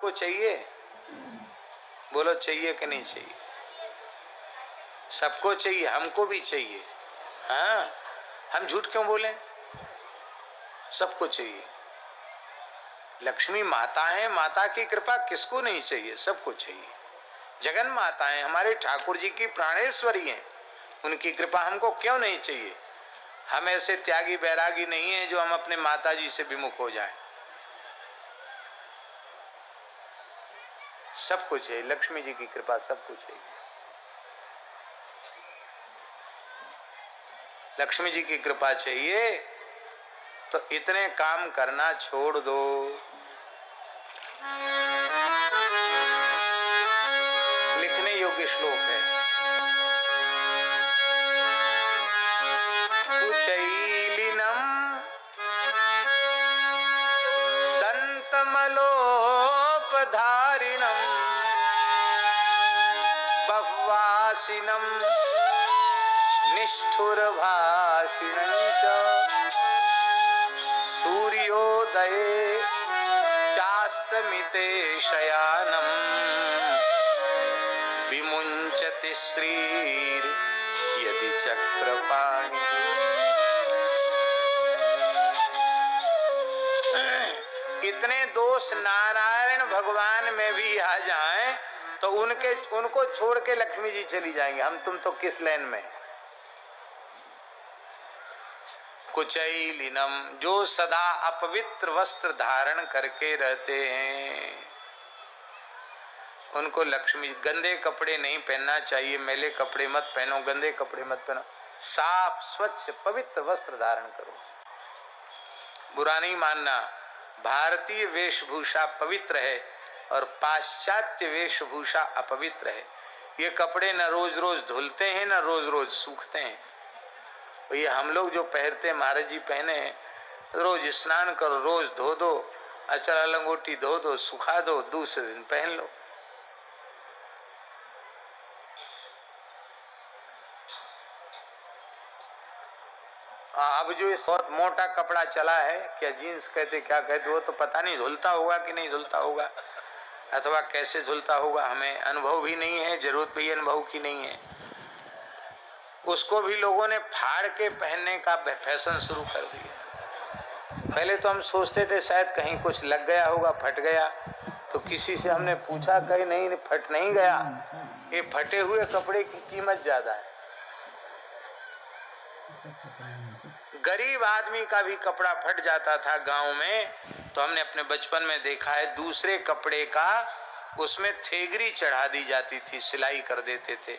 को चाहिए? बोलो चाहिए कि नहीं चाहिए? सबको चाहिए, हमको भी चाहिए। हाँ, हम झूठ क्यों बोलें? सबको चाहिए। लक्ष्मी माता है, माता की कृपा किसको नहीं चाहिए? सबको चाहिए। जगन माता है, हमारे ठाकुर जी की प्राणेश्वरी हैं, उनकी कृपा हमको क्यों नहीं चाहिए? हम ऐसे त्यागी बैरागी नहीं है जो हम अपने माता जी से विमुख हो जाएं। सबको चाहिए, लक्ष्मी जी की कृपा सबको चाहिए। लक्ष्मी जी की कृपा चाहिए तो इतने काम करना छोड़ दो। लिखने योग्य श्लोक है। कुचैलिनम दंतमलोपधारिणम बह्वासिनम निष्ठुरभाषिणं च सूर्योदये चास्तमिते शयानम् विमुञ्चति श्रीर् यदि चक्रपाणि। इतने दोष नारायण भगवान में भी आ जाएं तो उनको छोड़ के लक्ष्मी जी चली जाएंगे। हम तुम तो किस लाइन में? कुचैलिनम, जो सदा अपवित्र वस्त्र धारण करके रहते हैं, उनको लक्ष्मी। गंदे कपड़े नहीं पहनना चाहिए, मैले कपड़े मत पहनो, गंदे कपड़े मत पहनो, साफ स्वच्छ पवित्र वस्त्र धारण करो। बुरा नहीं मानना, भारतीय वेशभूषा पवित्र है और पाश्चात्य वेशभूषा अपवित्र है। ये कपड़े न रोज रोज धुलते हैं न रोज रोज सूखते हैं। ये हम लोग जो पहनते हैं, महाराज जी पहने, रोज स्नान करो, रोज धो दो, अचरा लंगोटी धो दो, सुखा दो, दूसरे दिन पहन लो। अब जो इस बहुत मोटा कपड़ा चला है, क्या जीन्स कहते क्या कहते, वो तो पता नहीं धुलता होगा कि नहीं धुलता होगा, अथवा कैसे धुलता होगा, हमें अनुभव भी नहीं है, जरूरत भी अनुभव की नहीं है। उसको भी लोगों ने फाड़ के पहनने का फैशन शुरू कर दिया। पहले तो हम सोचते थे शायद कहीं कुछ लग गया होगा, फट गया, तो किसी से हमने पूछा, कहीं नहीं, फट नहीं गया। ये फटे हुए कपड़े की कीमत ज्यादा है। गरीब आदमी का भी कपड़ा फट जाता था गांव में, तो हमने अपने बचपन में देखा है, दूसरे कपड़े का उसमें थेगरी चढ़ा दी जाती थी, सिलाई कर देते थे।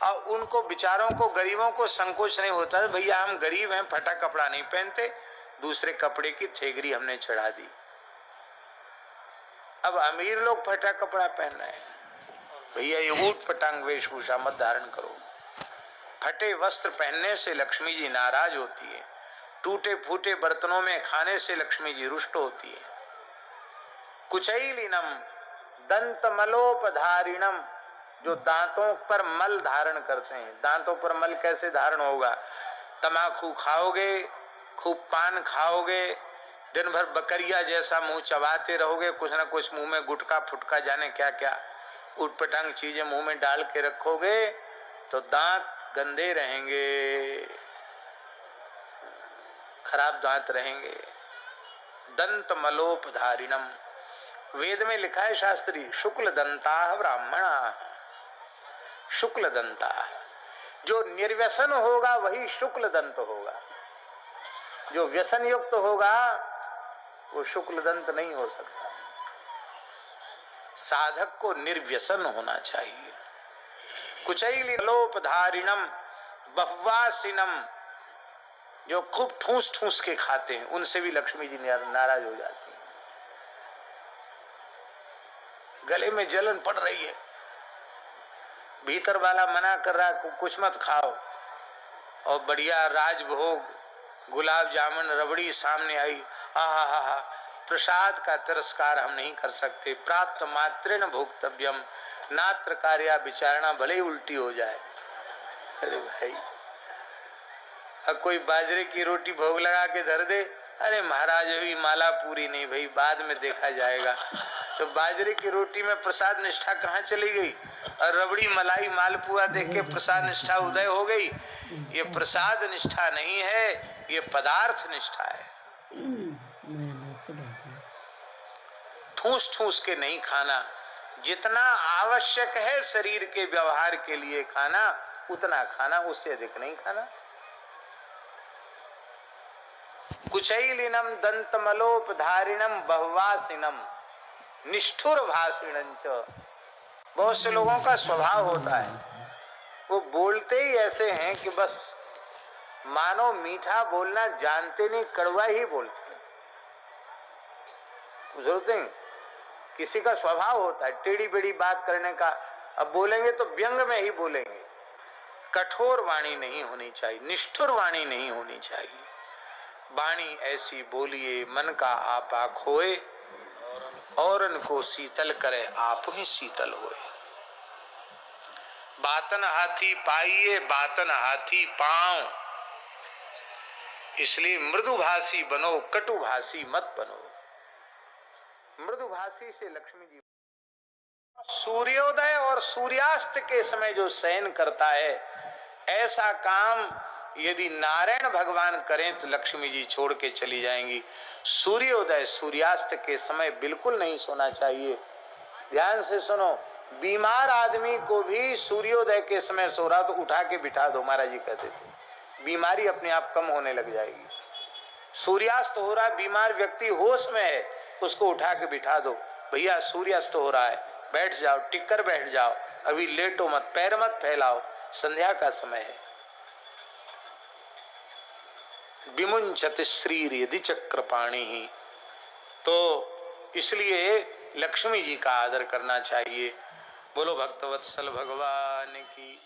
और उनको बेचारों को, गरीबों को संकोच नहीं होता था, भैया हम गरीब हैं, फटा कपड़ा नहीं पहनते, दूसरे कपड़े की थेगरी हमने चढ़ा दी। अब अमीर लोग फटा कपड़ा पहन रहे हैं। भैया ये ऊट पटांग वेशभूषा मत धारण करो। फटे वस्त्र पहनने से लक्ष्मी जी नाराज होती है। टूटे फूटे बर्तनों में खाने से लक्ष्मी जी रुष्ट होती है। कुचैलिनम दंतमलोपधारिणम, जो दांतों पर मल धारण करते हैं। दांतों पर मल कैसे धारण होगा? तम्बाकू खाओगे, खूब पान खाओगे, दिन भर बकरिया जैसा मुंह चबाते रहोगे, कुछ ना कुछ मुंह में गुटका फुटका जाने क्या क्या उटपटांग चीजें मुंह में डाल के रखोगे, तो दांत गंदे रहेंगे, खराब दांत रहेंगे। दंत मलोपधारिणम, वेद में लिखा है शास्त्री, शुक्ल दंता ब्राह्मणा। शुक्ल दंता, जो निर्व्यसन होगा वही शुक्ल दंत होगा। जो व्यसन युक्त होगा वो शुक्ल दंत नहीं हो सकता। साधक को निर्व्यसन होना चाहिए। कुचैलिनलोपधारिणम बह्वासिनम, जो खूब ठूस ठूस के खाते हैं, उनसे भी लक्ष्मी जी नाराज हो जाती है। गले में जलन पड़ रही है, भीतर वाला मना कर रहा है कुछ मत खाओ, और बढ़िया राजभोग गुलाब जामुन रबड़ी सामने आई, हा, प्रसाद का तिरस्कार हम नहीं कर सकते। प्राप्त मात्रेण भोक्तव्यम, नात्र कार्या विचारणा, भले ही उल्टी हो जाए। अरे भाई, अब कोई बाजरे की रोटी भोग लगा के धर दे अरे महाराज अभी माला पूरी नहीं भाई, बाद में देखा जाएगा। तो बाजरे की रोटी में प्रसाद निष्ठा कहाँ चली गई? और रबड़ी मलाई मालपुआ देख के प्रसाद निष्ठा उदय हो गई। ये प्रसाद निष्ठा नहीं है, ये पदार्थ निष्ठा है। ठूस ठूस के नहीं खाना, जितना आवश्यक है शरीर के व्यवहार के लिए खाना उतना खाना, उससे अधिक नहीं खाना। कुचैलिनम दंतमलोपधारिणम बहुवासिनम निष्ठुर भाषिणं च। बहुत से लोगों का स्वभाव होता है, वो बोलते ही ऐसे हैं कि बस मानो मीठा बोलना जानते नहीं, कड़वा ही बोलते हैं। किसी का स्वभाव होता है टेढ़ी बेड़ी बात करने का, अब बोलेंगे तो व्यंग में ही बोलेंगे। कठोर वाणी नहीं होनी चाहिए, निष्ठुर वाणी नहीं होनी चाहिए। वाणी ऐसी बोलिए मन का आपा खोए, औरन को शीतल करे आप ही शीतल होए। बातन हाथी पाइए बातन हाथी पांव, इसलिए मृदुभाषी बनो, कटुभाषी मत बनो। मृदुभाषी से लक्ष्मी जी। सूर्योदय और सूर्यास्त के समय जो शयन करता है, ऐसा काम यदि नारायण भगवान करें तो लक्ष्मी जी छोड़ के चली जाएंगी। सूर्योदय सूर्यास्त के समय बिल्कुल नहीं सोना चाहिए। ध्यान से सुनो, बीमार आदमी को भी सूर्योदय के समय सो रहा तो उठा के बिठा दो, महाराज जी कहते थे, बीमारी अपने आप कम होने लग जाएगी। सूर्यास्त हो रहा है, बीमार व्यक्ति होश में है, उसको उठा के बिठा दो, भैया सूर्यास्त हो रहा है, बैठ जाओ, टिक कर बैठ जाओ, अभी लेटो मत, पैर मत फैलाओ, संध्या का समय है। विमुंचत श्रीर यदि चक्रपाणि ही, तो इसलिए लक्ष्मी जी का आदर करना चाहिए। बोलो भक्तवत्सल भगवान की।